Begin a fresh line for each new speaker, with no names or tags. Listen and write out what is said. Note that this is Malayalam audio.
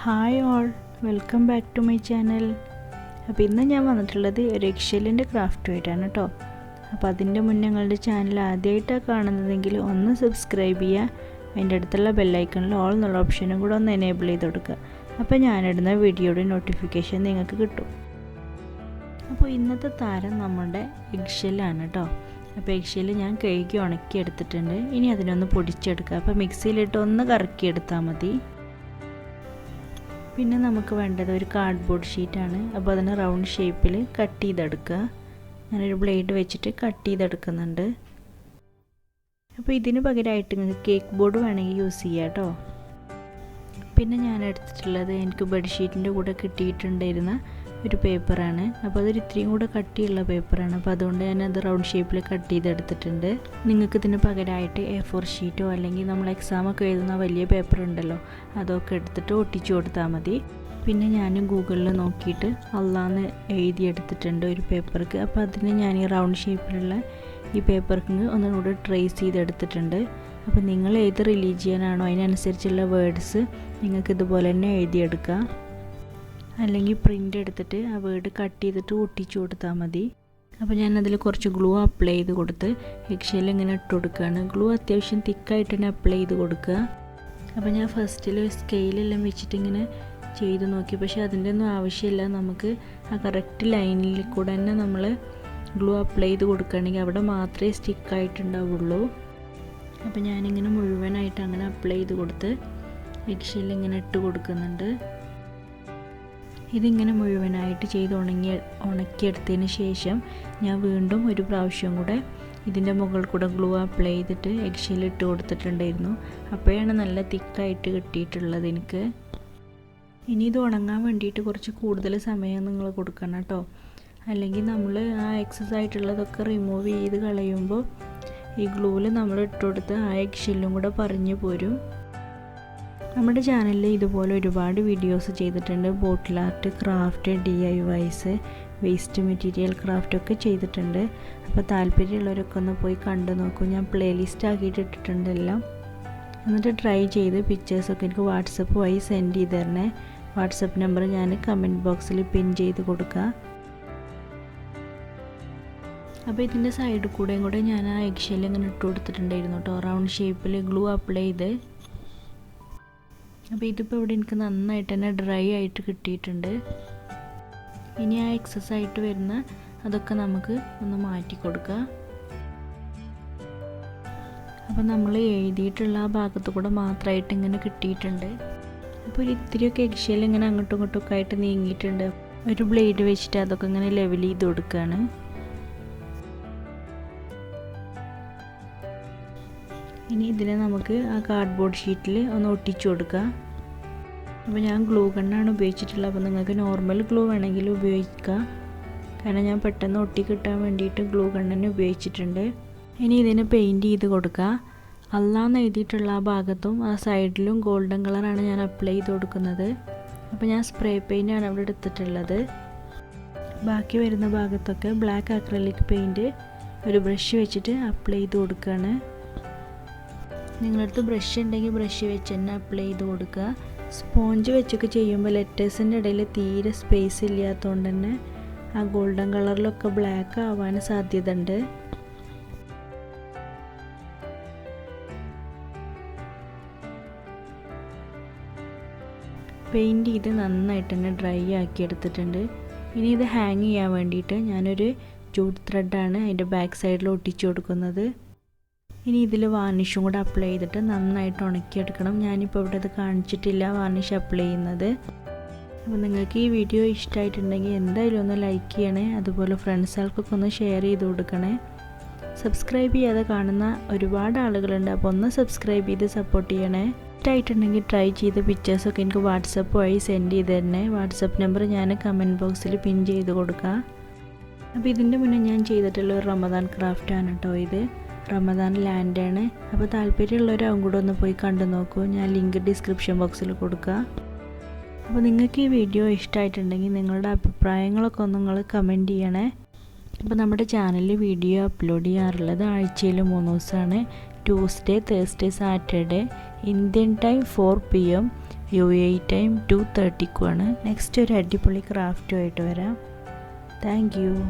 Hi all, welcome back to my channel. അപ്പോൾ ഇന്ന് ഞാൻ വന്നിട്ടുള്ളത് ഒരു എഗ്ഷെല്ലിൻ്റെ ക്രാഫ്റ്റുമായിട്ടാണ് കേട്ടോ. അപ്പോൾ അതിൻ്റെ മുന്നേ ഞങ്ങളുടെ ചാനൽ ആദ്യമായിട്ടാണ് കാണുന്നതെങ്കിൽ ഒന്ന് സബ്സ്ക്രൈബ് ചെയ്യുക. അതിൻ്റെ അടുത്തുള്ള ബെല്ലൈക്കണിൽ ഓൾ എന്നുള്ള ഓപ്ഷനും കൂടെ ഒന്ന് എനേബിൾ ചെയ്ത് കൊടുക്കുക. അപ്പോൾ ഞാനിടുന്ന വീഡിയോയുടെ നോട്ടിഫിക്കേഷൻ നിങ്ങൾക്ക് കിട്ടും. അപ്പോൾ ഇന്നത്തെ താരം നമ്മുടെ എഗ്ഷെല്ലാണ് കേട്ടോ. അപ്പോൾ എഗ്ഷെല്ല് ഞാൻ കഴുകി ഉണക്കി എടുത്തിട്ടുണ്ട്. ഇനി അതിനൊന്ന് പൊടിച്ചെടുക്കുക. അപ്പോൾ മിക്സിയിലിട്ട് ഒന്ന് കറക്കിയെടുത്താൽ മതി. പിന്നെ നമുക്ക് വേണ്ടത് ഒരു കാർഡ്ബോർഡ് ഷീറ്റാണ്. അപ്പോൾ അതിന് റൗണ്ട് ഷേപ്പിൽ കട്ട് ചെയ്തെടുക്കുക. ഞാനൊരു ബ്ലേഡ് വെച്ചിട്ട് കട്ട് ചെയ്തെടുക്കുന്നുണ്ട്. അപ്പോൾ ഇതിന് പകരമായിട്ട് നിങ്ങൾക്ക് കേക്ക് ബോർഡ് വേണമെങ്കിൽ യൂസ് ചെയ്യാം കേട്ടോ. പിന്നെ ഞാൻ എടുത്തിട്ടുള്ളത് എനിക്ക് ബെഡ്ഷീറ്റിൻ്റെ കൂടെ കിട്ടിയിട്ടുണ്ടായിരുന്ന ഒരു പേപ്പറാണ്. അപ്പോൾ അതൊരു ഇത്രയും കൂടെ കട്ടിയുള്ള പേപ്പറാണ്. അപ്പോൾ അതുകൊണ്ട് ഞാനത് റൗണ്ട് ഷേപ്പിൽ കട്ട് ചെയ്തെടുത്തിട്ടുണ്ട്. നിങ്ങൾക്ക് ഇതിന് പകരമായിട്ട് A4 ഷീറ്റോ അല്ലെങ്കിൽ നമ്മൾ എക്സാമൊക്കെ എഴുതുന്ന വലിയ പേപ്പർ ഉണ്ടല്ലോ, അതൊക്കെ എടുത്തിട്ട് ഒട്ടിച്ചു കൊടുത്താൽ മതി. പിന്നെ ഞാൻ ഗൂഗിളിൽ നോക്കിയിട്ട് അള്ളാന്ന് എഴുതിയെടുത്തിട്ടുണ്ട് ഒരു പേപ്പർക്ക്. അപ്പോൾ അതിന് ഞാൻ ഈ റൗണ്ട് ഷേപ്പിലുള്ള ഈ പേപ്പർക്ക് ഒന്നുകൂടെ ട്രേസ് ചെയ്തെടുത്തിട്ടുണ്ട്. അപ്പോൾ നിങ്ങൾ ഏത് റിലീജിയനാണോ അതിനനുസരിച്ചുള്ള വേർഡ്സ് നിങ്ങൾക്ക് ഇതുപോലെ തന്നെ എഴുതിയെടുക്കുക. അല്ലെങ്കിൽ പ്രിൻ്റ് എടുത്തിട്ട് ആ വേർഡ് കട്ട് ചെയ്തിട്ട് ഒട്ടിച്ചു കൊടുത്താൽ മതി. അപ്പോൾ ഞാനതിൽ കുറച്ച് ഗ്ലൂ അപ്ലൈ ചെയ്ത് കൊടുത്ത് എഗ്ഷെല്ല് ഇങ്ങനെ ഇട്ട് കൊടുക്കുകയാണ്. ഗ്ലൂ അത്യാവശ്യം തിക്കായിട്ട് തന്നെ അപ്ലൈ ചെയ്ത് കൊടുക്കുക. അപ്പോൾ ഞാൻ ഫസ്റ്റിൽ സ്കെയിലെല്ലാം വെച്ചിട്ട് ഇങ്ങനെ ചെയ്ത് നോക്കി. പക്ഷേ അതിൻ്റെ ഒന്നും ആവശ്യമില്ല. നമുക്ക് ആ കറക്റ്റ് ലൈനിൽ കൂടെ തന്നെ നമ്മൾ ഗ്ലൂ അപ്ലൈ ചെയ്ത് കൊടുക്കുകയാണെങ്കിൽ അവിടെ മാത്രമേ സ്റ്റിക്കായിട്ടുണ്ടാവുള്ളൂ. അപ്പോൾ ഞാനിങ്ങനെ മുഴുവനായിട്ട് അങ്ങനെ അപ്ലൈ ചെയ്ത് കൊടുത്ത് എഗ്ഷെല്ല് ഇങ്ങനെ ഇട്ട് കൊടുക്കുന്നുണ്ട്. ഇതിങ്ങനെ മുഴുവനായിട്ട് ചെയ്ത് ഉണക്കിയെടുത്തതിന് ശേഷം ഞാൻ വീണ്ടും ഒരു പ്രാവശ്യം കൂടെ ഇതിൻ്റെ മുകളിൽ കൂടെ ഗ്ലൂ അപ്ലൈ ചെയ്തിട്ട് എഗ്ഷെല്ല് ഇട്ട് കൊടുത്തിട്ടുണ്ടായിരുന്നു. അപ്പോഴാണ് നല്ല തിക്കായിട്ട് കിട്ടിയിട്ടുള്ളത് എനിക്ക്. ഇനി ഇത് ഉണങ്ങാൻ വേണ്ടിയിട്ട് കുറച്ച് കൂടുതൽ സമയം നിങ്ങൾ കൊടുക്കണം കേട്ടോ. അല്ലെങ്കിൽ നമ്മൾ ആ എക്സസ് ആയിട്ടുള്ളതൊക്കെ റിമൂവ് ചെയ്ത് കളയുമ്പോൾ ഈ ഗ്ലൂവിൽ നമ്മൾ ഇട്ട് കൊടുത്ത് ആ എഗ്ഷെല്ലും കൂടെ പറഞ്ഞു പോരും. നമ്മുടെ ചാനലിൽ ഇതുപോലെ ഒരുപാട് വീഡിയോസ് ചെയ്തിട്ടുണ്ട്. Bottle art, craft, DIYs, waste material ക്രാഫ്റ്റൊക്കെ ചെയ്തിട്ടുണ്ട്. അപ്പോൾ താല്പര്യമുള്ളവരൊക്കെ ഒന്ന് പോയി കണ്ടു നോക്കൂ. ഞാൻ പ്ലേലിസ്റ്റ് ആക്കിയിട്ട് ഇട്ടിട്ടുണ്ട് എല്ലാം. എന്നിട്ട് ട്രൈ ചെയ്ത് പിക്ചേഴ്സൊക്കെ എനിക്ക് വാട്സപ്പ് വഴി സെൻഡ് ചെയ്ത് തരണേ. വാട്സപ്പ് നമ്പർ ഞാൻ കമൻറ്റ് ബോക്സിൽ പിൻ ചെയ്ത് കൊടുക്കുക. അപ്പോൾ ഇതിൻ്റെ സൈഡിൽ കൂടെയും കൂടെ ഞാൻ ആ എഗ്ഷെല്ല് ഇങ്ങനെ ഇട്ട് കൊടുത്തിട്ടുണ്ടായിരുന്നു കേട്ടോ, റൗണ്ട് ഷേപ്പിൽ ഗ്ലൂ അപ്ലൈ ചെയ്ത്. അപ്പോൾ ഇതിപ്പോൾ ഇവിടെ എനിക്ക് നന്നായിട്ട് തന്നെ ഡ്രൈ ആയിട്ട് കിട്ടിയിട്ടുണ്ട്. ഇനി ആ എക്സസ് ആയിട്ട് വരുന്ന അതൊക്കെ നമുക്ക് ഒന്ന് മാറ്റി കൊടുക്കുക. അപ്പോൾ നമ്മൾ എഴുതിയിട്ടുള്ള ആ ഭാഗത്ത് കൂടെ മാത്രമായിട്ട് ഇങ്ങനെ കിട്ടിയിട്ടുണ്ട്. അപ്പോൾ ഒരു ഇത്തിരിയൊക്കെ എഗ്ഷെല്ല് ഇങ്ങനെ അങ്ങോട്ടും ഇങ്ങോട്ടും ഒക്കെ ആയിട്ട് നീങ്ങിയിട്ടുണ്ട്. ഒരു ബ്ലേഡ് വെച്ചിട്ട് അതൊക്കെ ഇങ്ങനെ ലെവൽ ചെയ്ത് കൊടുക്കുകയാണ്. ഇനി ഇതിനെ നമുക്ക് ആ കാർഡ്ബോർഡ് ഷീറ്റിൽ ഒന്ന് ഒട്ടിച്ചു കൊടുക്കുക. അപ്പോൾ ഞാൻ ഗ്ലൂ ഗണ്ണാണ് ഉപയോഗിച്ചിട്ടുള്ളത്. അപ്പോൾ നിങ്ങൾക്ക് നോർമൽ ഗ്ലൂ വേണമെങ്കിൽ ഉപയോഗിക്കുക. കാരണം ഞാൻ പെട്ടെന്ന് ഒട്ടി കിട്ടാൻ വേണ്ടിയിട്ട് ഗ്ലൂ ഗണ്ണിനെ ഉപയോഗിച്ചിട്ടുണ്ട്. ഇനി ഇതിന് പെയിൻറ്റ് ചെയ്ത് കൊടുക്കുക. അല്ലാന്ന് എഴുതിയിട്ടുള്ള ആ ഭാഗത്തും ആ സൈഡിലും ഗോൾഡൻ കളറാണ് ഞാൻ അപ്ലൈ ചെയ്ത് കൊടുക്കുന്നത്. അപ്പോൾ ഞാൻ സ്പ്രേ പെയിൻ്റാണ് അവിടെ എടുത്തിട്ടുള്ളത്. ബാക്കി വരുന്ന ഭാഗത്തൊക്കെ ബ്ലാക്ക് അക്രലിക് പെയിൻറ്റ് ഒരു ബ്രഷ് വെച്ചിട്ട് അപ്ലൈ ചെയ്ത് കൊടുക്കുകയാണ്. നിങ്ങളടുത്ത് ബ്രഷ് ഉണ്ടെങ്കിൽ ബ്രഷ് വെച്ച് തന്നെ അപ്ലൈ ചെയ്ത് കൊടുക്കുക. സ്പോഞ്ച് വെച്ചൊക്കെ ചെയ്യുമ്പോൾ ലെറ്റേഴ്സിൻ്റെ ഇടയിൽ തീരെ സ്പേസ് ഇല്ലാത്തതുകൊണ്ട് തന്നെ ആ ഗോൾഡൻ കളറിലൊക്കെ ബ്ലാക്ക് ആവാൻ സാധ്യത ഉണ്ട്. പെയിൻറ്റ് ചെയ്ത് നന്നായിട്ട് തന്നെ ഡ്രൈ ആക്കി എടുത്തിട്ടുണ്ട്. ഇനി ഇത് ഹാങ് ചെയ്യാൻ വേണ്ടിയിട്ട് ഞാനൊരു ജൂട്ട് ത്രെഡാണ് അതിൻ്റെ ബാക്ക് സൈഡിൽ ഒട്ടിച്ചു കൊടുക്കുന്നത്. ഇനി ഇതിൽ വാർണിഷും കൂടെ അപ്ലൈ ചെയ്തിട്ട് നന്നായിട്ട് ഉണക്കിയെടുക്കണം. ഞാനിപ്പോൾ ഇവിടെ ഇത് കാണിച്ചിട്ടില്ല വാർണിഷ് അപ്ലൈ ചെയ്യുന്നത്. അപ്പോൾ നിങ്ങൾക്ക് ഈ വീഡിയോ ഇഷ്ടമായിട്ടുണ്ടെങ്കിൽ എന്തായാലും ഒന്ന് ലൈക്ക് ചെയ്യണേ. അതുപോലെ ഫ്രണ്ട്സുകൾക്കൊക്കെ ഒന്ന് ഷെയർ ചെയ്ത് കൊടുക്കണേ. സബ്സ്ക്രൈബ് ചെയ്യാതെ കാണുന്ന ഒരുപാട് ആളുകളുണ്ട്. അപ്പോൾ ഒന്ന് സബ്സ്ക്രൈബ് ചെയ്ത് സപ്പോർട്ട് ചെയ്യണേ. ഇഷ്ടമായിട്ടുണ്ടെങ്കിൽ ട്രൈ ചെയ്ത് പിക്ചേഴ്സൊക്കെ എനിക്ക് വാട്സപ്പ് വഴി സെൻഡ് ചെയ്ത് തരണേ. വാട്സപ്പ് നമ്പർ ഞാൻ കമൻറ്റ് ബോക്സിൽ പിൻ ചെയ്ത് കൊടുക്കുക. അപ്പോൾ ഇതിൻ്റെ മുന്നേ ഞാൻ ചെയ്തിട്ടുള്ള ഒരു റമദാൻ ക്രാഫ്റ്റാണ് കേട്ടോ ഇത്. റമദാൻ ലാൻഡാണ്. അപ്പോൾ താല്പര്യമുള്ളവരാവും കൂടെ ഒന്ന് പോയി കണ്ടു നോക്കൂ. ഞാൻ ലിങ്ക് ഡിസ്ക്രിപ്ഷൻ ബോക്സിൽ കൊടുക്കുക. അപ്പോൾ നിങ്ങൾക്ക് ഈ വീഡിയോ ഇഷ്ടമായിട്ടുണ്ടെങ്കിൽ നിങ്ങളുടെ അഭിപ്രായങ്ങളൊക്കെ ഒന്ന് നിങ്ങൾ കമൻറ്റ് ചെയ്യണേ. അപ്പോൾ നമ്മുടെ ചാനലിൽ വീഡിയോ അപ്ലോഡ് ചെയ്യാറുള്ളത് ആഴ്ചയിൽ 3 ദിവസമാണ്. Tuesday, Thursday, Saturday, Indian time 4 PM, UAE time 2:30 next ഒരു അടിപൊളി ക്രാഫ്റ്റുമായിട്ട് വരാം. Thank you.